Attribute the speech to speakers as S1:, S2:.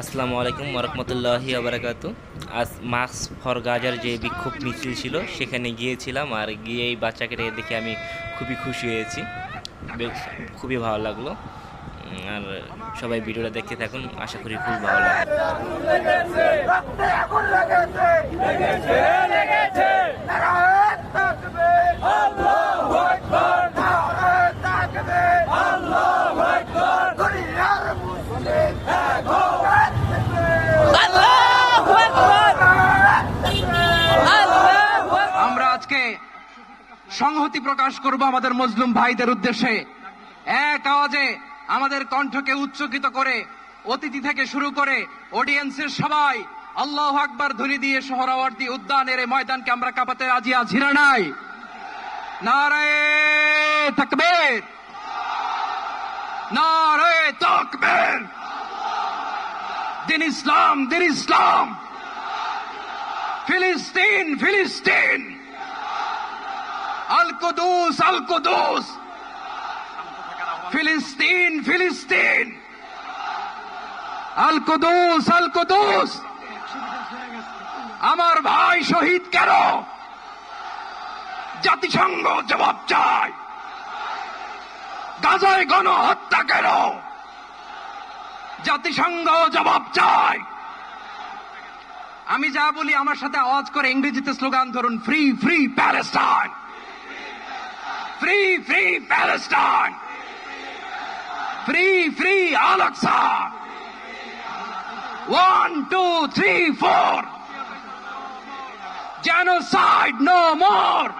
S1: আসসালামু আলাইকুম ওরহমতুল্লাহি আবরাকাতু। আজ মাস্ক ফর গাজার যে বিক্ষোভ মিছিল ছিল সেখানে গিয়েছিলাম, আর গিয়ে এই বাচ্চাকে দেখে আমি খুবই খুশি হয়েছি। বেশ খুবই ভালো লাগলো। আর সবাই ভিডিওটা দেখতে থাকুন, আশা করি খুব ভালো লাগবে।
S2: আমরা আজকে সংহতি প্রকাশ করব আমাদের মজলুম ভাইদের উদ্দেশ্যে। এক আওয়াজে আমাদের কণ্ঠকে উচ্চকিত করে অতিথি থেকে শুরু করে অডিয়েন্সের সবাই আল্লাহু আকবার ধ্বনি দিয়ে সোহরাওয়ার্দী উদ্যানের এই ময়দানকে আমরা কাঁপাতে রাজি আছি না নাই? নারায়ে তাকবীর, নারায়ে তাকবীর। দিন ইসলাম, দিন ইসলাম। ফিলিস্তিন, ফিলিস্তিন। আল কুদুস, আল কুদুস। ফিলিস্তিন, ফিলিস্তিন। আল কুদুস, আল কুদুস। আমার ভাই শহীদ কেন? জাতিসংঘ জবাব চায়। গাজায় গণহত্যা কেন? জাতিসংঘ জবাব চায়। আমি যা বলি আমার সাথে আওয়াজ করে ইংরেজিতে স্লোগান ধরুন, free free Palestine, free free Palestine, free free Al Aqsa. 1 2 3 4 Genocide no more.